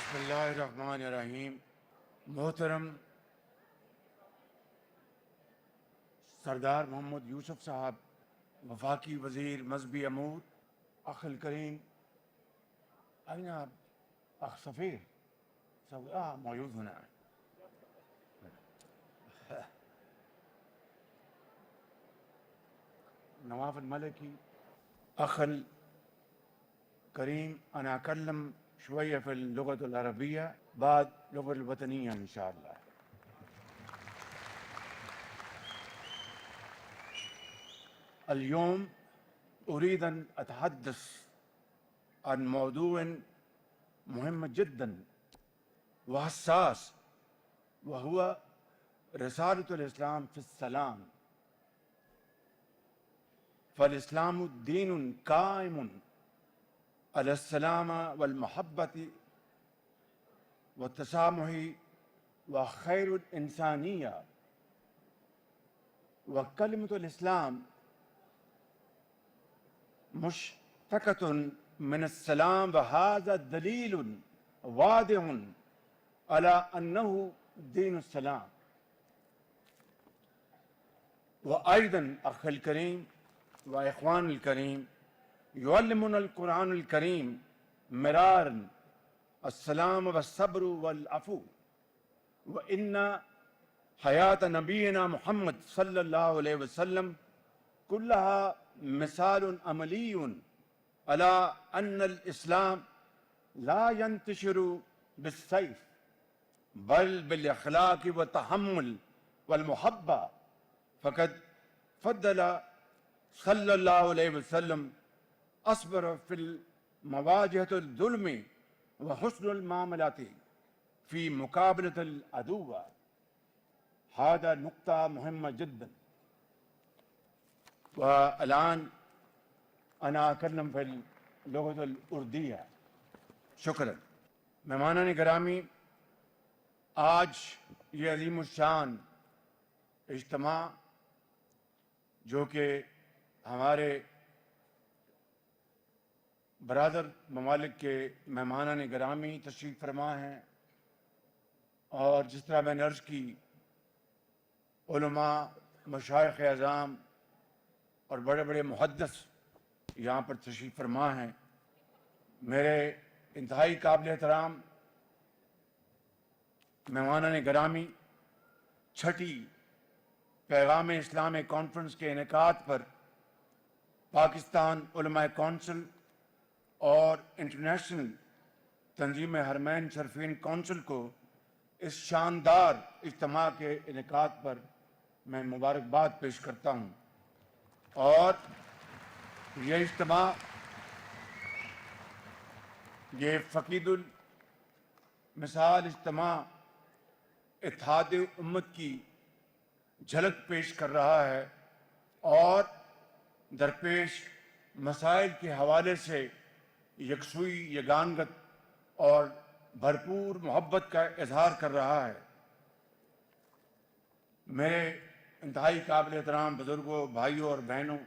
بسم اللہ الرحمن الرحیم. محترم سردار محمد یوسف صاحب، وفاقی وزیر مذہبی امور، اخ الکریم، أين أخ سفیر موجود هنا. نواف الملكي، أخ الكريم، أنا أكلم شوية في اللغة العربية بعد اللغة الوطنية إن شاء الله. اليوم أريد أن أتحدث عن موضوع مهم جدا وحساس، وهو رسالة الإسلام في السلام. فالإسلام دين قائم على السلامة والمحبة والتسامح وخير الإنسانية. وكلمة الإسلام مشتقة من السلام، وهذا دليل واضح على أنه دين السلام. وأيضا أخ الكريم وإخوان الكريم، يعلمنا القرآن الكريم مرارا السلام والصبر والعفو. وإن حياة نبينا محمد صلى الله عليه وسلم كلها مثال عملي على أن الإسلام لا ينتشر بالسيف بل بالإخلاق والتحمل والمحبة. فقد فضل صلى الله عليه وسلم أصبر في مواجهة الظلم وحسن المعاملات في مقابلة العدو. هذا نقطة مهمة جدا. والآن أنا أتكلم في اللغة الأردية. شكرا. مہمانان گرامی، آج یہ عظیم الشان اجتماع جو کہ ہمارے برادر ممالک کے مہمانان گرامی تشریف فرما ہیں، اور جس طرح میں نے عرض کی، علماء، مشائخ اعظام اور بڑے بڑے محدث یہاں پر تشریف فرما ہیں. میرے انتہائی قابل احترام مہمانان گرامی، چھٹی پیغام اسلام کانفرنس کے انعقاد پر پاکستان علماء کونسل اور انٹرنیشنل تنظیم حرمین شریفین کونسل کو اس شاندار اجتماع کے انعقاد پر میں مبارکباد پیش کرتا ہوں. اور یہ اجتماع، یہ فقید المثال اجتماع اتحاد امت کی جھلک پیش کر رہا ہے، اور درپیش مسائل کے حوالے سے یکسوئی، یگانگت اور بھرپور محبت کا اظہار کر رہا ہے. میرے انتہائی قابل احترام بزرگوں، بھائیوں اور بہنوں،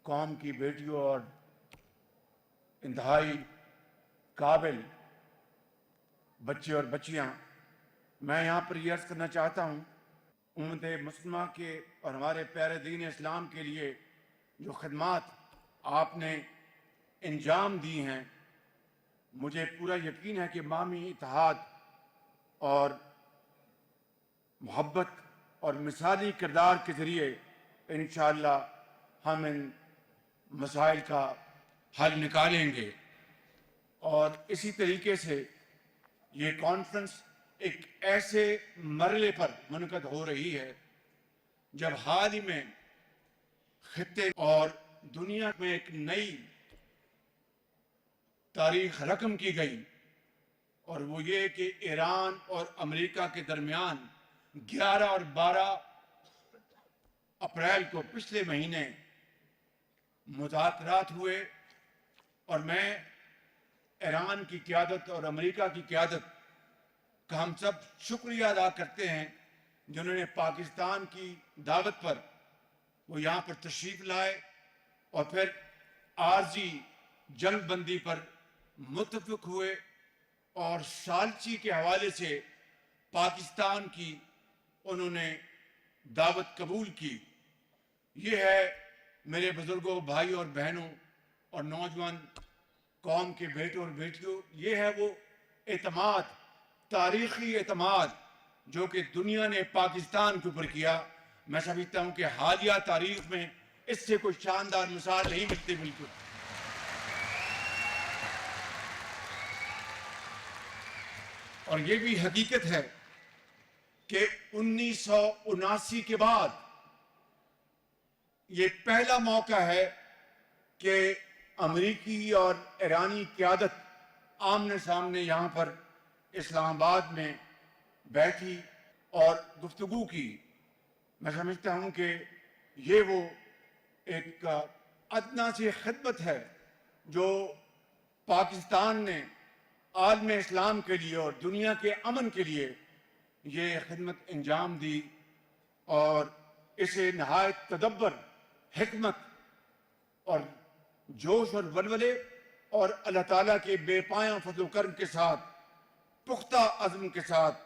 قوم کی بیٹیوں اور انتہائی قابل بچے اور بچیاں، میں یہاں پر یہ عرض کرنا چاہتا ہوں، امت مسلمہ کے اور ہمارے پیارے دین اسلام کے لیے جو خدمات آپ نے انجام دی ہیں، مجھے پورا یقین ہے کہ باہمی اتحاد اور محبت اور مثالی کردار کے ذریعے انشاءاللہ ہم ان مسائل کا حل نکالیں گے. اور اسی طریقے سے یہ کانفرنس ایک ایسے مرحلے پر منعقد ہو رہی ہے جب حال ہی میں خطے اور دنیا میں ایک نئی تاریخ رقم کی گئی، اور وہ یہ کہ ایران اور امریکہ کے درمیان 11 اور 12 اپریل کو پچھلے مہینے مذاکرات ہوئے، اور میں ایران کی قیادت اور امریکہ کی قیادت کا ہم سب شکریہ ادا کرتے ہیں، جنہوں نے پاکستان کی دعوت پر وہ یہاں پر تشریف لائے اور پھر عارضی جنگ بندی پر متفق ہوئے اور ثالثی کے حوالے سے پاکستان کی انہوں نے دعوت قبول کی۔ یہ ہے میرے بزرگوں، بھائی اور بہنوں اور نوجوان قوم کے بیٹوں اور بیٹیوں، یہ ہے وہ اعتماد، تاریخی اعتماد جو کہ دنیا نے پاکستان کے اوپر کیا۔ میں سمجھتا ہوں کہ حالیہ تاریخ میں اس سے کوئی شاندار مثال نہیں ملتی بالکل۔ اور یہ بھی حقیقت ہے کہ 1979 کے بعد یہ پہلا موقع ہے کہ امریکی اور ایرانی قیادت آمنے سامنے یہاں پر اسلام آباد میں بیٹھی اور گفتگو کی۔ میں سمجھتا ہوں کہ یہ وہ ایک ادنا سی خدمت ہے جو پاکستان نے عالم اسلام کے لیے اور دنیا کے امن کے لیے یہ خدمت انجام دی، اور اسے نہایت تدبر، حکمت اور جوش اور ولولے اور اللہ تعالیٰ کے بے پایاں فضل و کرم کے ساتھ، پختہ عزم کے ساتھ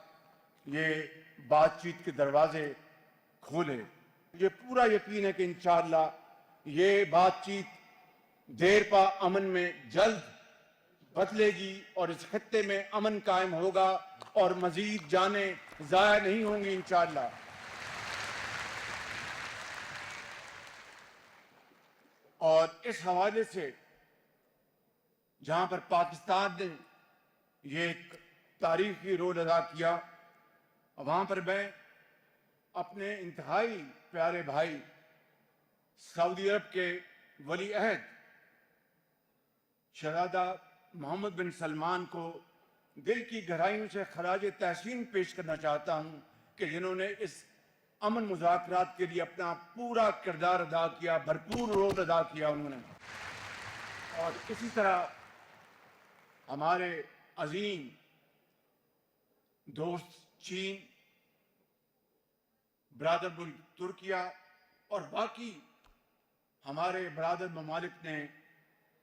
یہ بات چیت کے دروازے کھولے۔ یہ پورا یقین ہے کہ انشاءاللہ یہ بات چیت دیر پا امن میں جلد بدلے گی اور اس خطے میں امن قائم ہوگا اور مزید جانیں ضائع نہیں ہوں گی انشاءاللہ۔ اور اس حوالے سے جہاں پر پاکستان نے یہ ایک تاریخی رول ادا کیا، وہاں پر میں اپنے انتہائی پیارے بھائی سعودی عرب کے ولی عہد شہزادہ محمد بن سلمان کو دل کی گہرائیوں سے خراج تحسین پیش کرنا چاہتا ہوں کہ جنہوں نے اس امن مذاکرات کے لیے اپنا پورا کردار ادا کیا، بھرپور رول ادا کیا انہوں نے۔ اور اسی طرح ہمارے عظیم دوست چین، برادر ملک ترکیہ اور باقی ہمارے برادر ممالک نے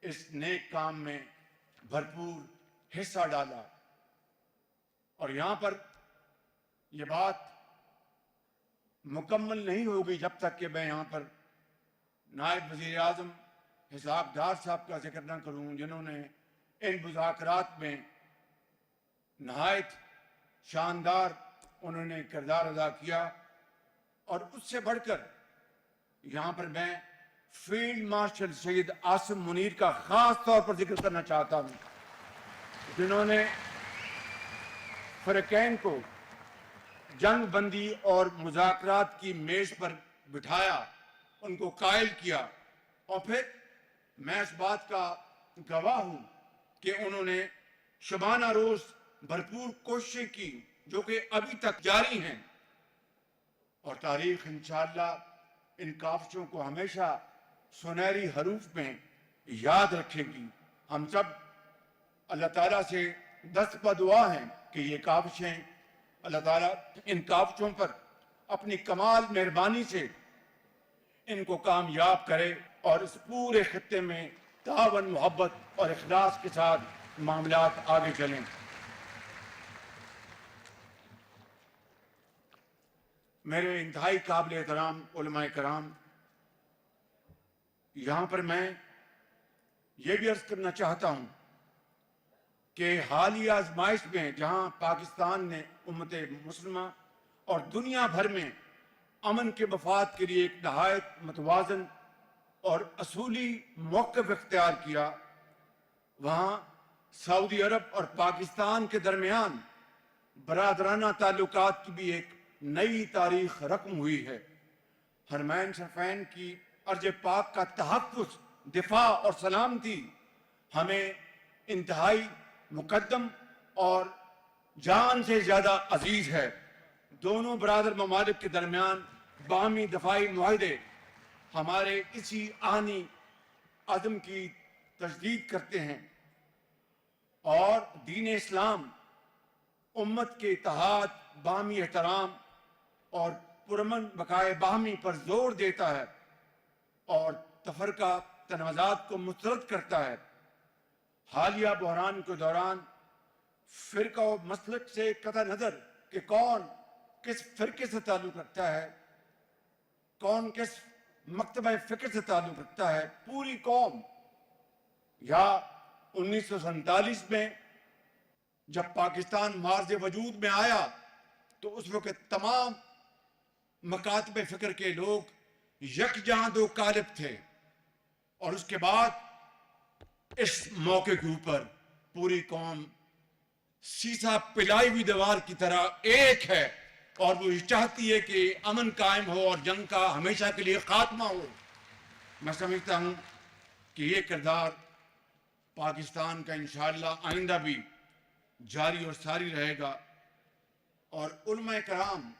اس نیک کام میں بھرپور حصہ ڈالا۔ اور یہاں پر یہ بات مکمل نہیں ہوگی جب تک کہ میں یہاں پر نائب وزیر اعظم اسحاق ڈار صاحب کا ذکر نہ کروں، جنہوں نے ان مذاکرات میں نہایت شاندار انہوں نے کردار ادا کیا۔ اور اس سے بڑھ کر یہاں پر میں فیلڈ مارشل سید عاصم منیر کا خاص طور پر ذکر کرنا چاہتا ہوں، جنہوں نے فریقین کو جنگ بندی اور مذاکرات کی میز پر بٹھایا، ان کو قائل کیا، اور پھر میں اس بات کا گواہ ہوں کہ انہوں نے شبانہ روز بھرپور کوششیں کی جو کہ ابھی تک جاری ہیں، اور تاریخ انشاءاللہ ان کاوشوں کو ہمیشہ سنہری حروف میں یاد رکھے گی۔ ہم سب اللہ تعالیٰ سے دست بدعا ہیں کہ یہ کاوشیں اللہ تعالیٰ ان کاوشوں پر اپنی کمال مہربانی سے ان کو کامیاب کرے اور اس پورے خطے میں تعاون، محبت اور اخلاص کے ساتھ معاملات آگے چلیں۔ میرے انتہائی قابل احترام علماء کرام، یہاں پر میں یہ بھی عرض کرنا چاہتا ہوں کہ حالیہ آزمائش میں جہاں پاکستان نے امت مسلمہ اور دنیا بھر میں امن کے مفاد کے لیے ایک نہایت متوازن اور اصولی موقف اختیار کیا، وہاں سعودی عرب اور پاکستان کے درمیان برادرانہ تعلقات کی بھی ایک نئی تاریخ رقم ہوئی ہے۔ حرمین شریفین کی ارض پاک کا تحفظ، دفاع اور سلامتی ہمیں انتہائی مقدم اور جان سے زیادہ عزیز ہے۔ دونوں برادر ممالک کے درمیان باہمی دفاعی معاہدے ہمارے اسی آہنی عزم کی تجدید کرتے ہیں، اور دین اسلام امت کے اتحاد، باہمی احترام اور پرامن بقائے باہمی پر زور دیتا ہے اور تفرقہ تنازعات کو مسترد کرتا ہے۔ حالیہ بحران کے دوران فرقہ و مسلک سے قطع نظر کہ کون کس فرقے سے تعلق رکھتا ہے، کون کس مکتبہ فکر سے تعلق رکھتا ہے، پوری قوم یا 1947 میں جب پاکستان مارز وجود میں آیا تو اس وقت تمام مکاتب فکر کے لوگ یکجاں دو قالب تھے، اور اس کے بعد اس موقع کے اوپر پوری قوم سیسا پلائی ہوئی دیوار کی طرح ایک ہے، اور وہ یہ چاہتی ہے کہ امن قائم ہو اور جنگ کا ہمیشہ کے لیے خاتمہ ہو۔ میں سمجھتا ہوں کہ یہ کردار پاکستان کا انشاءاللہ آئندہ بھی جاری اور ساری رہے گا، اور علماء کرام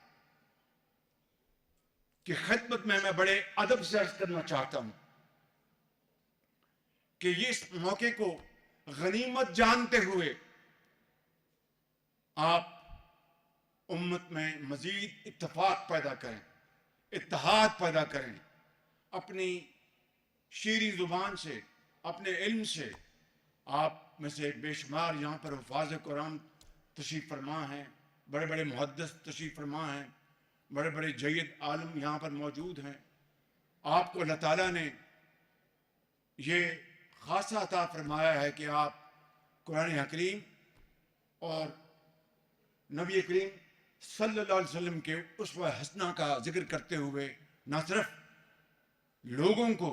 کی خدمت میں بڑے ادب سے عرض کرنا چاہتا ہوں کہ یہ اس موقع کو غنیمت جانتے ہوئے آپ امت میں مزید اتفاق پیدا کریں، اتحاد پیدا کریں، اپنی شیریں زبان سے، اپنے علم سے۔ آپ میں سے بے شمار یہاں پر حفاظ قرآن تشریف فرما ہیں، بڑے بڑے محدث تشریف فرما ہیں، بڑے بڑے جید عالم یہاں پر موجود ہیں۔ آپ کو اللہ تعالیٰ نے یہ خاصہ عطا فرمایا ہے کہ آپ قرآن حکیم اور نبی کریم صلی اللہ علیہ وسلم کے اسوہ حسنہ کا ذکر کرتے ہوئے نہ صرف لوگوں کو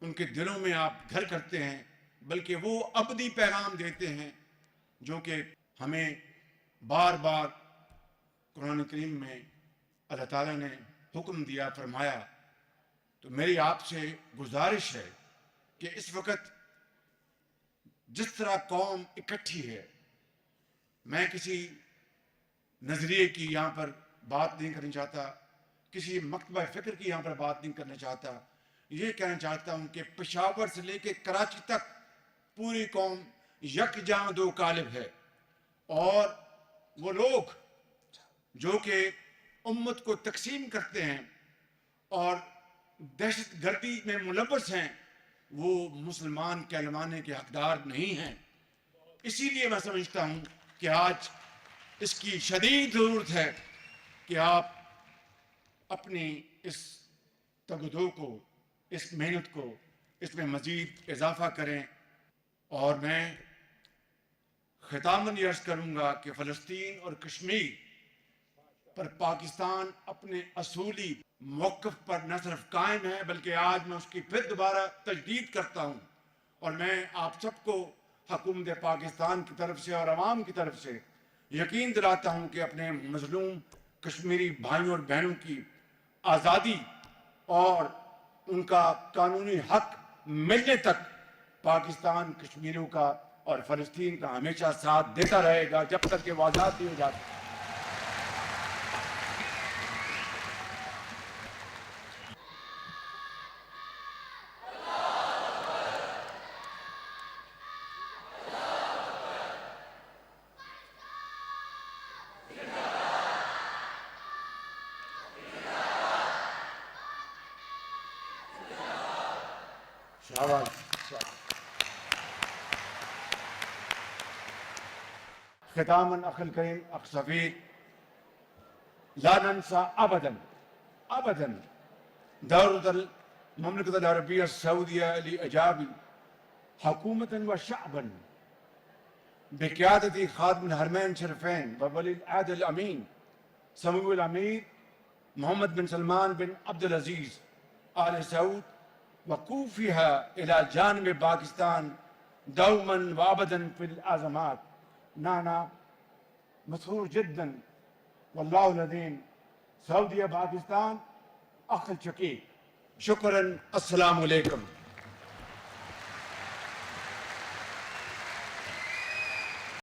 ان کے دلوں میں آپ گھر کرتے ہیں، بلکہ وہ ابدی پیغام دیتے ہیں جو کہ ہمیں بار بار قرآن کریم میں اللہ تعالیٰ نے حکم دیا، فرمایا۔ تو میری آپ سے گزارش ہے کہ اس وقت جس طرح قوم اکٹھی ہے، میں کسی نظریے کی یہاں پر بات نہیں کرنا چاہتا، کسی مکتبہ فکر کی یہاں پر بات نہیں کرنا چاہتا، یہ کہنا چاہتا ہوں کہ پشاور سے لے کے کراچی تک پوری قوم یکجاں دو قالب ہے، اور وہ لوگ جو کہ امت کو تقسیم کرتے ہیں اور دہشت گردی میں ملوث ہیں، وہ مسلمان کہلوانے کے حقدار نہیں ہیں۔ اسی لیے میں سمجھتا ہوں کہ آج اس کی شدید ضرورت ہے کہ آپ اپنی اس تگدو کو، اس محنت کو، اس میں مزید اضافہ کریں۔ اور میں ختاماً یہ عرض کروں گا کہ فلسطین اور کشمیر پر پاکستان اپنے اصولی موقف پر نہ صرف قائم ہے، بلکہ آج میں اس کی پھر دوبارہ تجدید کرتا ہوں، اور میں آپ سب کو حکومت پاکستان کی طرف سے اور عوام کی طرف سے یقین دلاتا ہوں کہ اپنے مظلوم کشمیری بھائیوں اور بہنوں کی آزادی اور ان کا قانونی حق ملنے تک پاکستان کشمیریوں کا اور فلسطین کا ہمیشہ ساتھ دیتا رہے گا، جب تک کہ وہ آزاد نہیں ہو جاتے۔ ختاماً اخ الکریم، اخ سفیر، لا ننسى ابدا دولة المملكة العربية السعودية لإجابة حكومة وشعبا بقيادة خادم الحرمين الشريفين وولي العهد الأمين سمو الأمير محمد بن سلمان بن عبد العزيز آل سعود، وقوفها إلى جانب باكستان دوما وأبدا في الأزمات. نانا مسرور جدا، والله العظيم سعودية باكستان أخ الشقيق. شكرا، السلام عليكم.